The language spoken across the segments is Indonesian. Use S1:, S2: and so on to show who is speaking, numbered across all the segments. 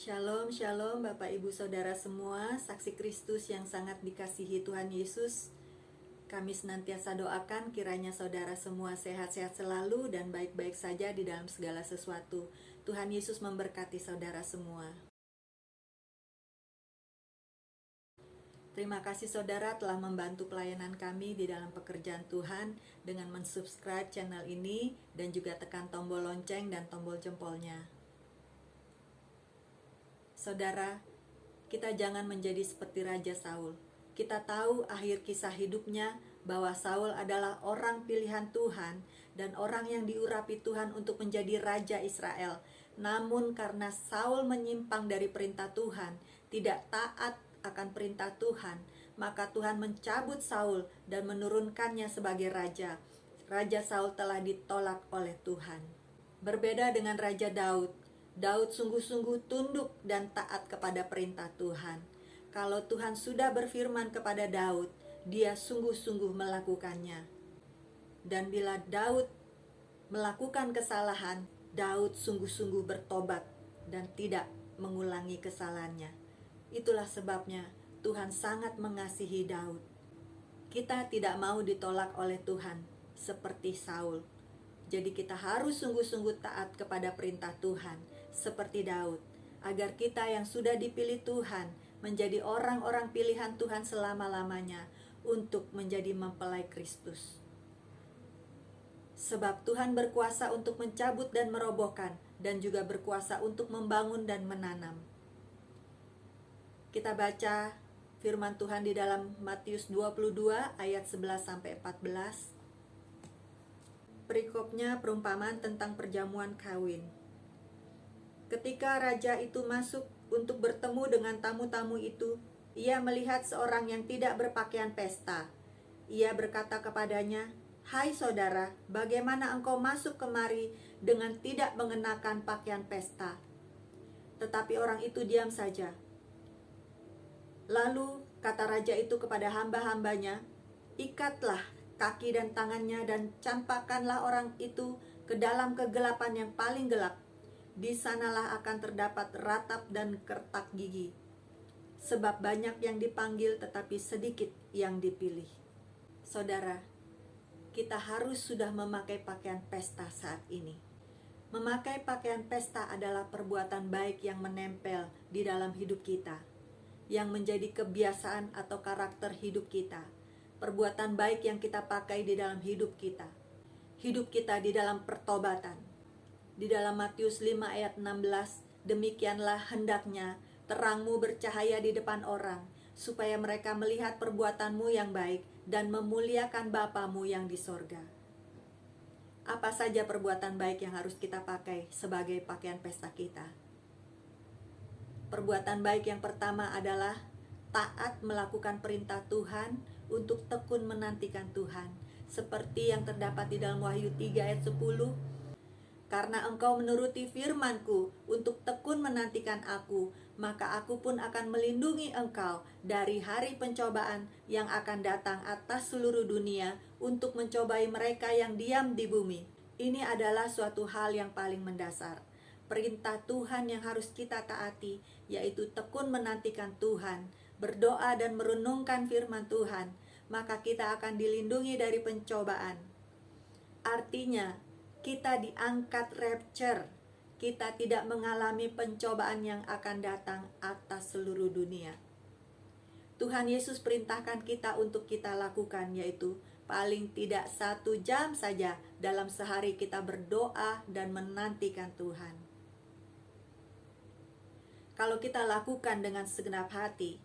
S1: Shalom, shalom Bapak Ibu Saudara semua, saksi Kristus yang sangat dikasihi Tuhan Yesus. Kami senantiasa doakan kiranya saudara semua sehat-sehat selalu dan baik-baik saja di dalam segala sesuatu. Tuhan Yesus memberkati saudara semua. Terima kasih saudara telah membantu pelayanan kami di dalam pekerjaan Tuhan dengan mensubscribe channel ini dan juga tekan tombol lonceng dan tombol jempolnya. Saudara, kita jangan menjadi seperti Raja Saul. Kita tahu akhir kisah hidupnya bahwa Saul adalah orang pilihan Tuhan dan orang yang diurapi Tuhan untuk menjadi Raja Israel. Namun karena Saul menyimpang dari perintah Tuhan, tidak taat akan perintah Tuhan, maka Tuhan mencabut Saul dan menurunkannya sebagai raja. Raja Saul telah ditolak oleh Tuhan. Berbeda dengan Raja Daud, Daud sungguh-sungguh tunduk dan taat kepada perintah Tuhan. Kalau Tuhan sudah berfirman kepada Daud, dia sungguh-sungguh melakukannya. Dan bila Daud melakukan kesalahan, Daud sungguh-sungguh bertobat dan tidak mengulangi kesalahannya. Itulah sebabnya Tuhan sangat mengasihi Daud. Kita tidak mau ditolak oleh Tuhan seperti Saul. Jadi kita harus sungguh-sungguh taat kepada perintah Tuhan seperti Daud, agar kita yang sudah dipilih Tuhan menjadi orang-orang pilihan Tuhan selama-lamanya untuk menjadi mempelai Kristus. Sebab Tuhan berkuasa untuk mencabut dan merobohkan, dan juga berkuasa untuk membangun dan menanam. Kita baca firman Tuhan di dalam Matius 22 ayat 11-14. Perikopnya perumpamaan tentang perjamuan kawin. Ketika raja itu masuk untuk bertemu dengan tamu-tamu itu, ia melihat seorang yang tidak berpakaian pesta. Ia berkata kepadanya, "Hai saudara, bagaimana engkau masuk kemari dengan tidak mengenakan pakaian pesta?" Tetapi orang itu diam saja. Lalu kata raja itu kepada hamba-hambanya, "Ikatlah kaki dan tangannya dan campakkanlah orang itu ke dalam kegelapan yang paling gelap. Di sanalah akan terdapat ratap dan kertak gigi. Sebab banyak yang dipanggil tetapi sedikit yang dipilih." Saudara, kita harus sudah memakai pakaian pesta saat ini. Memakai pakaian pesta adalah perbuatan baik yang menempel di dalam hidup kita, yang menjadi kebiasaan atau karakter hidup kita. Perbuatan baik yang kita pakai di dalam hidup kita. Hidup kita di dalam pertobatan. Di dalam Matius 5 ayat 16, "Demikianlah hendaknya terangmu bercahaya di depan orang, supaya mereka melihat perbuatanmu yang baik dan memuliakan Bapamu yang di sorga." Apa saja perbuatan baik yang harus kita pakai sebagai pakaian pesta kita? Perbuatan baik yang pertama adalah taat melakukan perintah Tuhan untuk tekun menantikan Tuhan. Seperti yang terdapat di dalam Wahyu 3 ayat 10. "Karena engkau menuruti firman-Ku untuk tekun menantikan Aku, maka Aku pun akan melindungi engkau dari hari pencobaan yang akan datang atas seluruh dunia untuk mencobai mereka yang diam di bumi." Ini adalah suatu hal yang paling mendasar. Perintah Tuhan yang harus kita taati, yaitu tekun menantikan Tuhan, berdoa dan merenungkan firman Tuhan, maka kita akan dilindungi dari pencobaan. Artinya, kita diangkat rapture. Kita tidak mengalami pencobaan yang akan datang atas seluruh dunia. Tuhan Yesus perintahkan kita untuk kita lakukan, yaitu paling tidak 1 jam saja dalam sehari kita berdoa dan menantikan Tuhan. Kalau kita lakukan dengan segenap hati,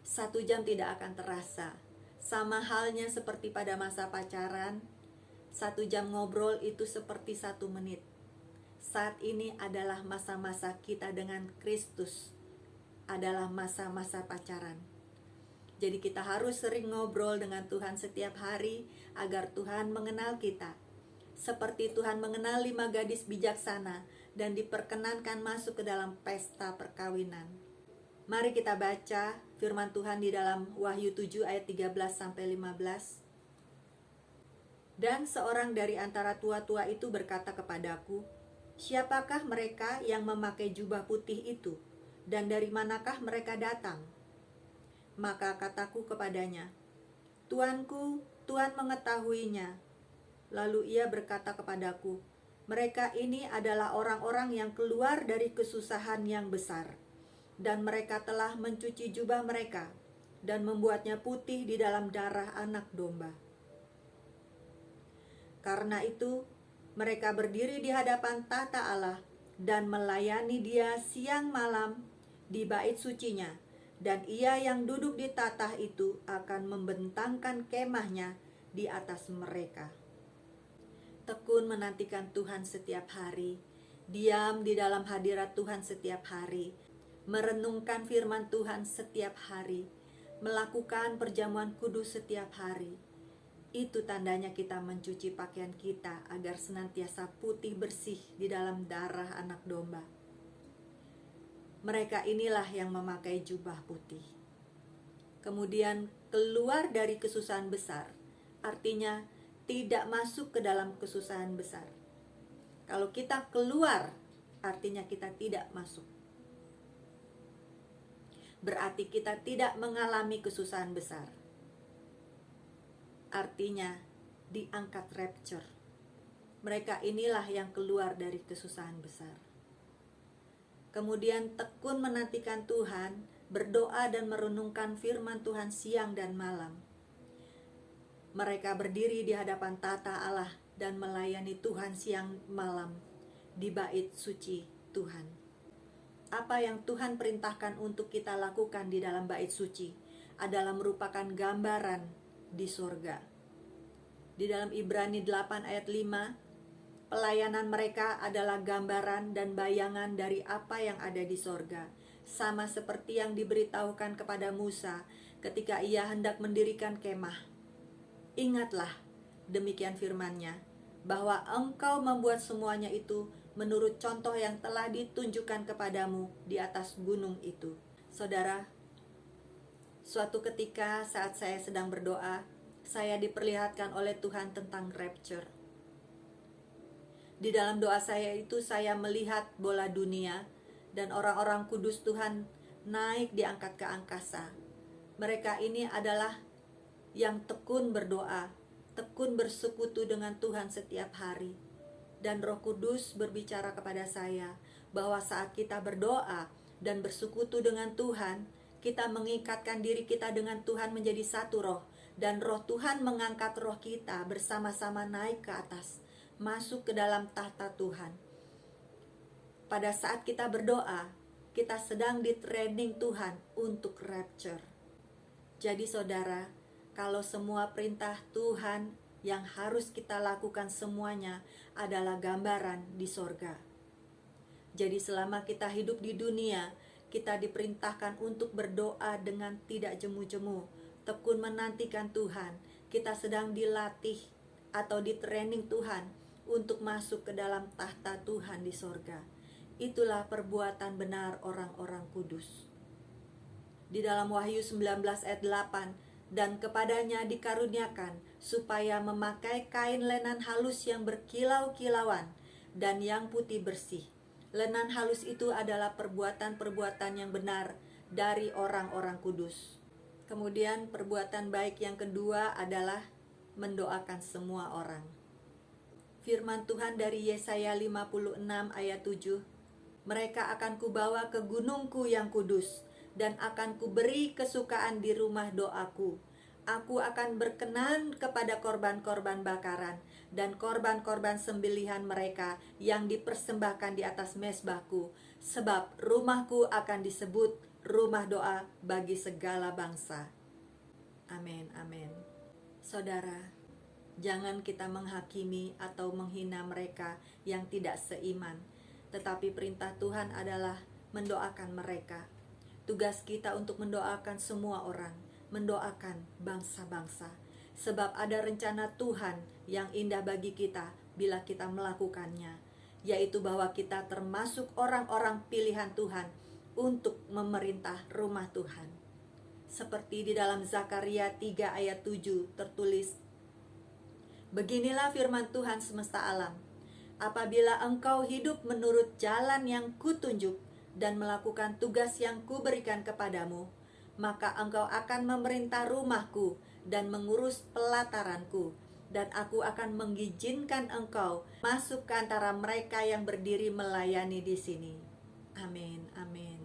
S1: 1 jam tidak akan terasa. Sama halnya seperti pada masa pacaran, 1 jam ngobrol itu seperti 1 menit. Saat ini adalah masa-masa kita dengan Kristus, adalah masa-masa pacaran. Jadi kita harus sering ngobrol dengan Tuhan setiap hari agar Tuhan mengenal kita. Seperti Tuhan mengenal 5 gadis bijaksana dan diperkenankan masuk ke dalam pesta perkawinan. Mari kita baca firman Tuhan di dalam Wahyu 7 ayat 13-15. "Dan seorang dari antara tua-tua itu berkata kepadaku, Siapakah mereka yang memakai jubah putih itu, dan dari manakah mereka datang? Maka kataku kepadanya, Tuanku, Tuhan mengetahuinya. Lalu ia berkata kepadaku, mereka ini adalah orang-orang yang keluar dari kesusahan yang besar, dan mereka telah mencuci jubah mereka, dan membuatnya putih di dalam darah anak domba. Karena itu, mereka berdiri di hadapan tahta Allah dan melayani Dia siang malam di bait sucinya, dan Ia yang duduk di tahta itu akan membentangkan kemahnya di atas mereka. Tekun menantikan Tuhan setiap hari, diam di dalam hadirat Tuhan setiap hari, merenungkan firman Tuhan setiap hari, melakukan perjamuan kudus setiap hari. Itu tandanya kita mencuci pakaian kita agar senantiasa putih bersih di dalam darah anak domba. Mereka inilah yang memakai jubah putih. Kemudian keluar dari kesusahan besar, artinya tidak masuk ke dalam kesusahan besar. Kalau kita keluar, artinya kita tidak masuk. Berarti kita tidak mengalami kesusahan besar. Artinya diangkat rapture. Mereka inilah yang keluar dari kesusahan besar. Kemudian tekun menantikan Tuhan, berdoa dan merenungkan firman Tuhan siang dan malam. Mereka berdiri di hadapan tahta Allah dan melayani Tuhan siang malam di bait suci Tuhan. Apa yang Tuhan perintahkan untuk kita lakukan di dalam bait suci adalah merupakan gambaran di surga. Di dalam Ibrani 8 ayat 5, pelayanan mereka adalah gambaran dan bayangan dari apa yang ada di surga, sama seperti yang diberitahukan kepada Musa ketika ia hendak mendirikan kemah. Ingatlah, demikian firman-Nya, bahwa engkau membuat semuanya itu menurut contoh yang telah ditunjukkan kepadamu di atas gunung itu. Saudara, suatu ketika saat saya sedang berdoa, saya diperlihatkan oleh Tuhan tentang rapture. Di dalam doa saya itu saya melihat bola dunia dan orang-orang kudus Tuhan naik diangkat ke angkasa. Mereka ini adalah yang tekun berdoa, tekun bersekutu dengan Tuhan setiap hari. Dan Roh Kudus berbicara kepada saya bahwa saat kita berdoa dan bersekutu dengan Tuhan, kita mengikatkan diri kita dengan Tuhan menjadi satu roh, dan roh Tuhan mengangkat roh kita bersama-sama naik ke atas, masuk ke dalam tahta Tuhan. Pada saat kita berdoa, kita sedang di-training Tuhan untuk rapture. Jadi saudara, kalau semua perintah Tuhan yang harus kita lakukan semuanya adalah gambaran di sorga. Jadi selama kita hidup di dunia, kita diperintahkan untuk berdoa dengan tidak jemu-jemu, tekun menantikan Tuhan. Kita sedang dilatih atau di-training Tuhan untuk masuk ke dalam tahta Tuhan di sorga. Itulah perbuatan benar orang-orang kudus. Di dalam Wahyu 19 ayat 8, dan kepadanya dikaruniakan supaya memakai kain lenan halus yang berkilau-kilauan dan yang putih bersih. Lenan halus itu adalah perbuatan-perbuatan yang benar dari orang-orang kudus. Kemudian perbuatan baik yang kedua adalah mendoakan semua orang. Firman Tuhan dari Yesaya 56 ayat 7, mereka akan kubawa ke gunungku yang kudus, dan akan kuberi kesukaan di rumah doaku. Aku akan berkenan kepada korban-korban bakaran dan korban-korban sembelihan mereka yang dipersembahkan di atas mezbahku, sebab rumahku akan disebut rumah doa bagi segala bangsa. Amin, amin. Saudara, jangan kita menghakimi atau menghina mereka yang tidak seiman, tetapi perintah Tuhan adalah mendoakan mereka. Tugas kita untuk mendoakan semua orang, mendoakan bangsa-bangsa, sebab ada rencana Tuhan yang indah bagi kita bila kita melakukannya, yaitu bahwa kita termasuk orang-orang pilihan Tuhan untuk memerintah rumah Tuhan. Seperti di dalam Zakaria 3 ayat 7 tertulis, beginilah firman Tuhan semesta alam, Apabila engkau hidup menurut jalan yang kutunjuk dan melakukan tugas yang kuberikan kepadamu, maka engkau akan memerintah rumahku dan mengurus pelataranku, dan aku akan mengizinkan engkau masuk ke antara mereka yang berdiri melayani di sini. Amin, amin.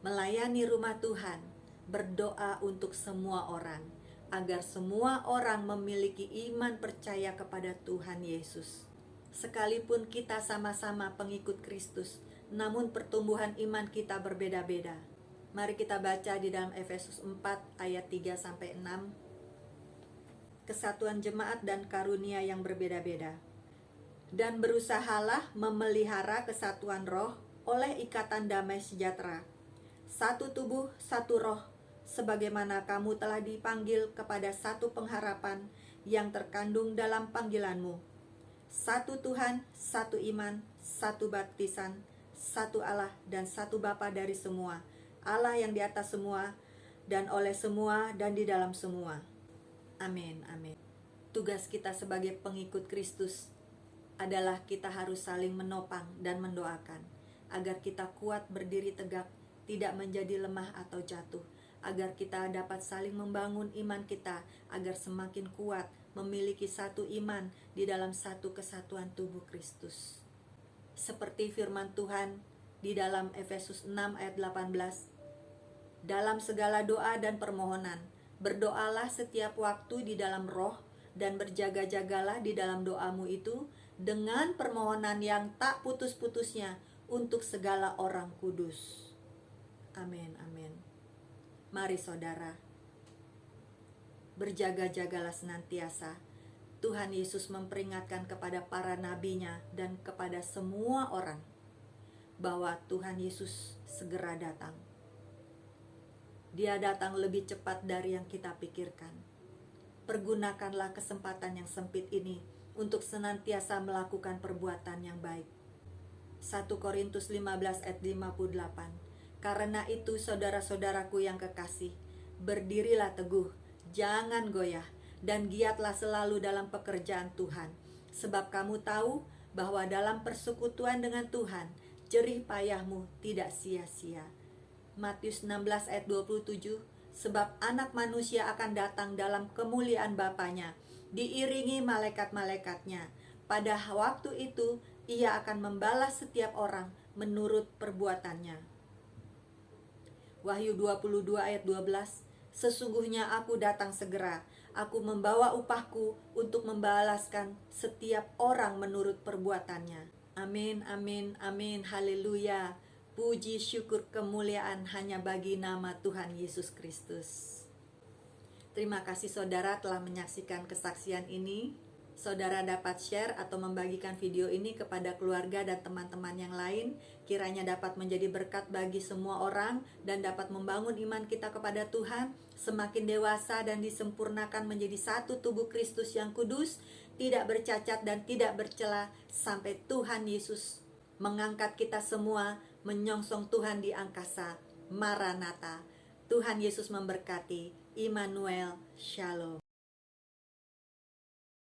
S1: Melayani rumah Tuhan, berdoa untuk semua orang, agar semua orang memiliki iman percaya kepada Tuhan Yesus. Sekalipun kita sama-sama pengikut Kristus, namun pertumbuhan iman kita berbeda-beda. Mari kita baca di dalam Efesus 4 ayat 3-6. Kesatuan jemaat dan karunia yang berbeda-beda. Dan berusahalah memelihara kesatuan roh oleh ikatan damai sejahtera. Satu tubuh, satu roh, sebagaimana kamu telah dipanggil kepada satu pengharapan yang terkandung dalam panggilanmu. Satu Tuhan, satu iman, satu baptisan, satu Allah dan satu Bapa dari semua, Allah yang di atas semua, dan oleh semua, dan di dalam semua. Amin, amin. Tugas kita sebagai pengikut Kristus adalah kita harus saling menopang dan mendoakan, agar kita kuat berdiri tegak, tidak menjadi lemah atau jatuh, agar kita dapat saling membangun iman kita, agar semakin kuat, memiliki satu iman di dalam satu kesatuan tubuh Kristus. Seperti firman Tuhan di dalam Efesus 6 ayat 18, dalam segala doa dan permohonan, berdoalah setiap waktu di dalam roh, dan berjaga-jagalah di dalam doamu itu dengan permohonan yang tak putus-putusnya untuk segala orang kudus. Amin, amin. Mari saudara, berjaga-jagalah senantiasa. Tuhan Yesus memperingatkan kepada para nabinya dan kepada semua orang bahwa Tuhan Yesus segera datang. Dia datang lebih cepat dari yang kita pikirkan. Pergunakanlah kesempatan yang sempit ini untuk senantiasa melakukan perbuatan yang baik. 1 Korintus 15 ayat 58. Karena itu saudara-saudaraku yang kekasih, berdirilah teguh, jangan goyah, dan giatlah selalu dalam pekerjaan Tuhan. Sebab kamu tahu bahwa dalam persekutuan dengan Tuhan, jerih payahmu tidak sia-sia. Matius 16 ayat 27. Sebab anak manusia akan datang dalam kemuliaan Bapanya, diiringi malaikat-malaikatnya. Pada waktu itu, ia akan membalas setiap orang menurut perbuatannya. Wahyu 22 ayat 12. Sesungguhnya aku datang segera, aku membawa upahku untuk membalaskan setiap orang menurut perbuatannya. Amin, amin, amin, haleluya. Puji syukur kemuliaan hanya bagi nama Tuhan Yesus Kristus. Terima kasih saudara telah menyaksikan kesaksian ini. Saudara dapat share atau membagikan video ini kepada keluarga dan teman-teman yang lain. Kiranya dapat menjadi berkat bagi semua orang dan dapat membangun iman kita kepada Tuhan, semakin dewasa dan disempurnakan menjadi satu tubuh Kristus yang kudus, tidak bercacat dan tidak bercela, sampai Tuhan Yesus mengangkat kita semua menyongsong Tuhan di angkasa. Maranatha. Tuhan Yesus memberkati. Immanuel. Shalom.